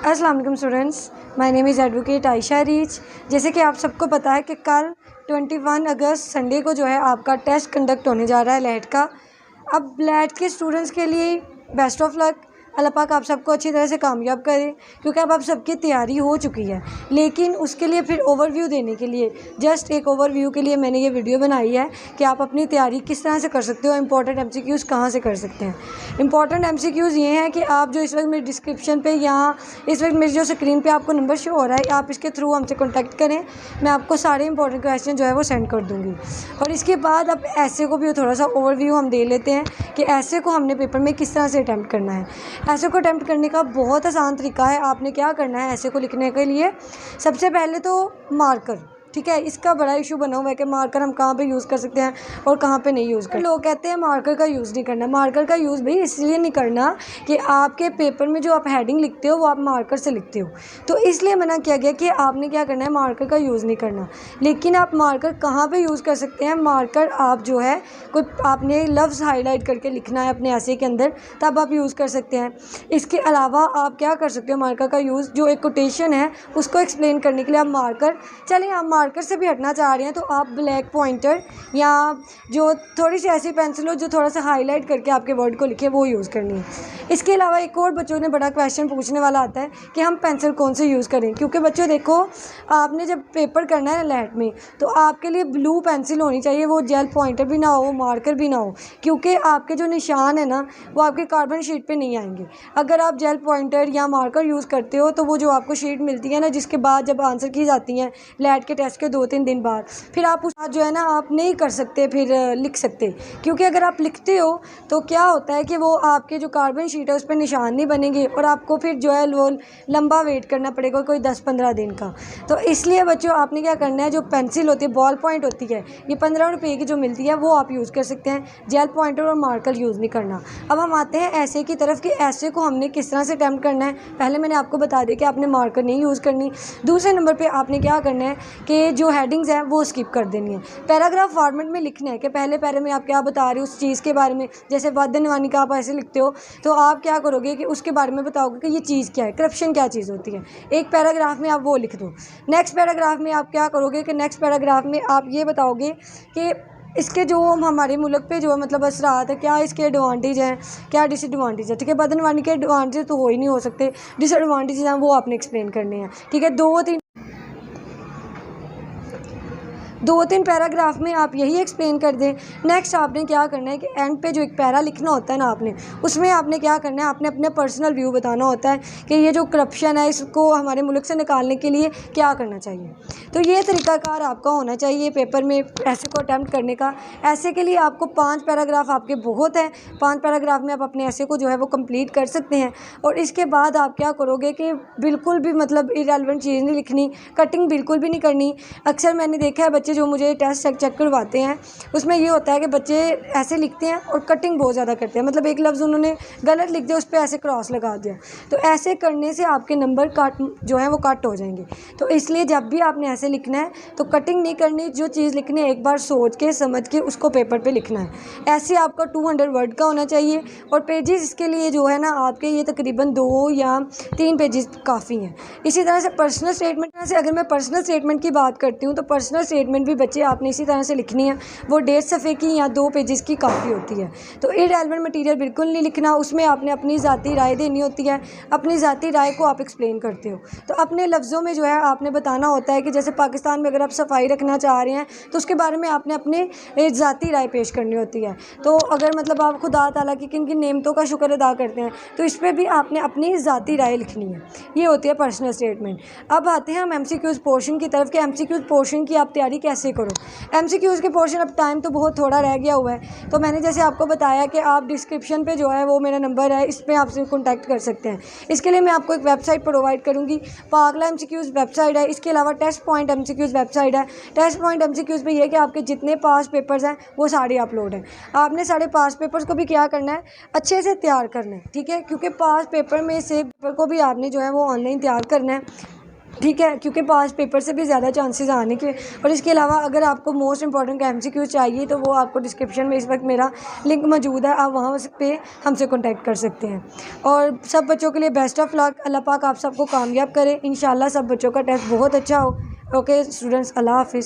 अस्सलाम वालेकुम students, my name is advocate Ayesha reach. जैसे कि आप सबको पता है कि कल 21 अगस्त संडे को जो है आपका टेस्ट कंडक्ट होने जा रहा है लैट का। अब लैट के स्टूडेंट्स के लिए बेस्ट ऑफ लक। अल्लाह पाक आप सबको अच्छी तरह से कामयाब करे, क्योंकि अब आप सबकी तैयारी हो चुकी है। लेकिन उसके लिए फिर ओवरव्यू देने के लिए, जस्ट एक ओवरव्यू के लिए मैंने ये वीडियो बनाई है कि आप अपनी तैयारी किस तरह से कर सकते हो, इंपॉर्टेंट एमसीक्यूज़ कहाँ से कर सकते हैं। इंपॉर्टेंट एमसीक्यूज़ ये हैं कि आप जो इस वक्त मेरी डिस्क्रिप्शन पे या इस वक्त मेरी जो स्क्रीन पे आपको नंबर शो हो रहा है, आप इसके थ्रू हमसे कॉन्टैक्ट करें। मैं आपको सारे इंपॉर्टेंट क्वेश्चन जो है वो सेंड कर दूँगी। और इसके बाद अब ऐसे को भी थोड़ा सा ओवरव्यू हम दे लेते हैं कि ऐसे को हमने पेपर में किस तरह से अटैम्प्ट करना है। ऐसे को अटैम्प्ट करने का बहुत आसान तरीका है। आपने क्या करना है ऐसे को लिखने के लिए, सबसे पहले तो मार्कर, ठीक है। इसका बड़ा इशू बना हुआ है कि मार्कर हम कहाँ पे यूज़ कर सकते हैं और कहाँ पे नहीं यूज़ कर। लोग कहते हैं मार्कर का यूज़ नहीं करना। मार्कर का यूज़ भाई इसलिए नहीं करना कि आपके पेपर में जो आप हेडिंग लिखते हो वो आप मार्कर से लिखते हो, तो इसलिए मना किया गया कि आपने क्या करना है, मार्कर का यूज़ नहीं करना। लेकिन आप मार्कर कहाँ पर यूज़ कर सकते हैं, मार्कर आप जो है कोई आपने लफ्ज़ हाईलाइट करके लिखना है अपने ऐसे के अंदर, तब आप यूज़ कर सकते हैं। इसके अलावा आप क्या कर सकते हो, मार्कर का यूज़ जो एक कोटेशन है उसको एक्सप्लेन करने के लिए आप मार्कर, चलें आप मार्कर से भी हटना चाह रहे हैं तो आप ब्लैक पॉइंटर या जो थोड़ी सी ऐसी पेंसिल हो जो थोड़ा सा हाईलाइट करके आपके वर्ड को लिखे, वो यूज़ करनी है। इसके अलावा एक और बच्चों ने बड़ा क्वेश्चन पूछने वाला आता है कि हम पेंसिल कौन से यूज़ करें, क्योंकि बच्चों देखो आपने जब पेपर करना है ना लैट में, तो आपके लिए ब्लू पेंसिल होनी चाहिए, वो जेल पॉइंटर भी ना हो, मार्कर भी ना हो, क्योंकि आपके जो निशान है ना वो आपके कार्बन शीट पे नहीं आएंगे। अगर आप जेल पॉइंटर या मार्कर यूज़ करते हो तो वो जो आपको शीट मिलती है ना, जिसके बाद जब आंसर की जाती हैं लैट के टेस्ट के 2-3 दिन बाद, फिर आप उस जो है ना आप नहीं कर सकते फिर लिख सकते, क्योंकि अगर आप लिखते हो तो क्या होता है कि वो आपके जो कार्बन शीट है उस पर निशान नहीं बनेंगे और आपको फिर जो है वो लंबा वेट करना पड़ेगा, कोई 10-15 दिन का। तो इसलिए बच्चों आपने क्या करना है, जो पेंसिल होती है बॉल पॉइंट होती है, ये 15 रुपये की जो मिलती है वो आप यूज़ कर सकते हैं। जेल पॉइंटर और मार्कर यूज़ नहीं करना। अब हम आते हैं ऐसे की तरफ कि ऐसे को हमने किस तरह से अटैम्प्ट करना है। पहले मैंने आपको बता दिया कि आपने मार्कर नहीं यूज़ करनी। दूसरे नंबर पर आपने क्या करना है कि जो हेडिंग्स हैं वो स्किप कर देनी है। पैराग्राफ फॉर्मेट में लिखना है कि पहले पैरे में आप क्या बता रहे हो उस चीज़ के बारे में, जैसे वादनवानी का आप ऐसे लिखते हो तो आप क्या करोगे कि उसके बारे में बताओगे कि ये चीज़ क्या है, करप्शन क्या चीज़ होती है। एक पैराग्राफ में आप वो लिख दो। नेक्स्ट पैराग्राफ में आप क्या करोगे कि नेक्स्ट पैराग्राफ में आप ये बताओगे कि इसके जो हमारे मुल्क पे जो मतलब असरात है, क्या इसके एडवांटेज हैं, क्या डिसएडवांटेज है, ठीक है। बदनवानी के एडवांटेज तो हो ही नहीं हो सकते, डिसएडवांटेज हैं वो आपने एक्सप्लेन करने हैं, ठीक है। 2-3 पैराग्राफ में आप यही एक्सप्लेन कर दें। नेक्स्ट आपने क्या करना है कि एंड पे जो एक पैरा लिखना होता है ना आपने, उसमें आपने क्या करना है, आपने अपने पर्सनल व्यू बताना होता है कि ये जो करप्शन है इसको हमारे मुल्क से निकालने के लिए क्या करना चाहिए। तो ये तरीक़ाकार आपका होना चाहिए पेपर में ऐसे को अटैम्प्ट करने का। ऐसे के लिए आपको 5 पैराग्राफ आपके बहुत हैं, 5 पैराग्राफ में आप अपने ऐसे को जो है वो कंप्लीट कर सकते हैं। और इसके बाद आप क्या करोगे कि बिल्कुल भी मतलब इरेलेवेंट चीज़ नहीं लिखनी, कटिंग बिल्कुल भी नहीं करनी। अक्सर मैंने देखा है बच्चे जो मुझे टेस्ट चेक करवाते हैं उसमें ये होता है कि बच्चे ऐसे लिखते हैं और कटिंग बहुत ज़्यादा करते हैं, मतलब एक लफ्ज़ उन्होंने गलत लिख दिया उस पर ऐसे क्रॉस लगा दिया, तो ऐसे करने से आपके नंबर काट जो है वो कट हो जाएंगे। तो इसलिए जब भी आपने ऐसे लिखना है तो कटिंग नहीं करनी, जो चीज़ लिखनी है एक बार सोच के समझ के उसको पेपर पर लिखना है। ऐसे आपका 200 वर्ड का होना चाहिए और पेजेस इसके लिए जो है ना आपके ये तकरीबन 2 या 3 पेजेस काफ़ी हैं। इसी तरह से पर्सनल स्टेटमेंट से अगर मैं पर्सनल स्टेटमेंट की बात करती हूँ तो पर्सनल स्टेटमेंट भी बच्चे आपने इसी तरह से लिखनी है, वो 1.5 सफ़े की या 2 पेजेस की काफ़ी होती है। तो इररेलेवेंट मटीरियल बिल्कुल नहीं लिखना, उसमें आपने अपनी ज़ाती राय देनी होती है, अपनी ज़ाती राय को आप एक्सप्लेन करते हो। तो अपने लफ्ज़ों में जो है आपने बताना होता है कि जैसे पाकिस्तान में अगर आप सफाई रखना चाह रहे हैं तो उसके बारे में आपने अपने ज़ाती राय पेश करनी होती है। तो अगर मतलब आप खुदा ताला की किन किन नेमतों का शुक्र अदा करते हैं तो इस पर भी आपने अपनी ज़ाती राय लिखनी है। ये होती है पर्सनल स्टेटमेंट। अब आते हैं हम MCQs पोर्शन की तरफ कि MCQs पोर्शन की आप तैयारी कैसे करो। MCQs के पोर्शन अब टाइम तो बहुत थोड़ा रह गया हुआ है, तो मैंने जैसे आपको बताया कि आप डिस्क्रिप्शन पे जो है वो मेरा नंबर है, इस पर आपसे कॉन्टैक्ट कर सकते हैं। इसके लिए मैं आपको एक वेबसाइट प्रोवाइड करूँगी, पागला MCQs वेबसाइट है। इसके अलावा टेस्ट पॉइंट MCQs वेबसाइट है। टेस्ट पॉइंट MCQs पे ये है कि आपके जितने पास पेपर्स हैं वो सारे अपलोड हैं। आपने सारे पास पेपर्स को भी क्या करना है, अच्छे से तैयार करना है, ठीक है, क्योंकि पास पेपर में से पेपर को भी आपने जो है वो ऑनलाइन तैयार करना है। ठीक है, क्योंकि पास पेपर से भी ज़्यादा चांसेस आने के। और इसके अलावा अगर आपको मोस्ट इंपॉर्टेंट MCQ चाहिए तो वो आपको डिस्क्रिप्शन में इस वक्त मेरा लिंक मौजूद है, आप वहाँ पे हमसे कॉन्टैक्ट कर सकते हैं। और सब बच्चों के लिए बेस्ट ऑफ लक, अल्लाह पाक आप सबको कामयाब करे। इंशाल्लाह सब बच्चों का टेस्ट बहुत अच्छा हो। ओके स्टूडेंट्स, अल्लाह हाफिज़।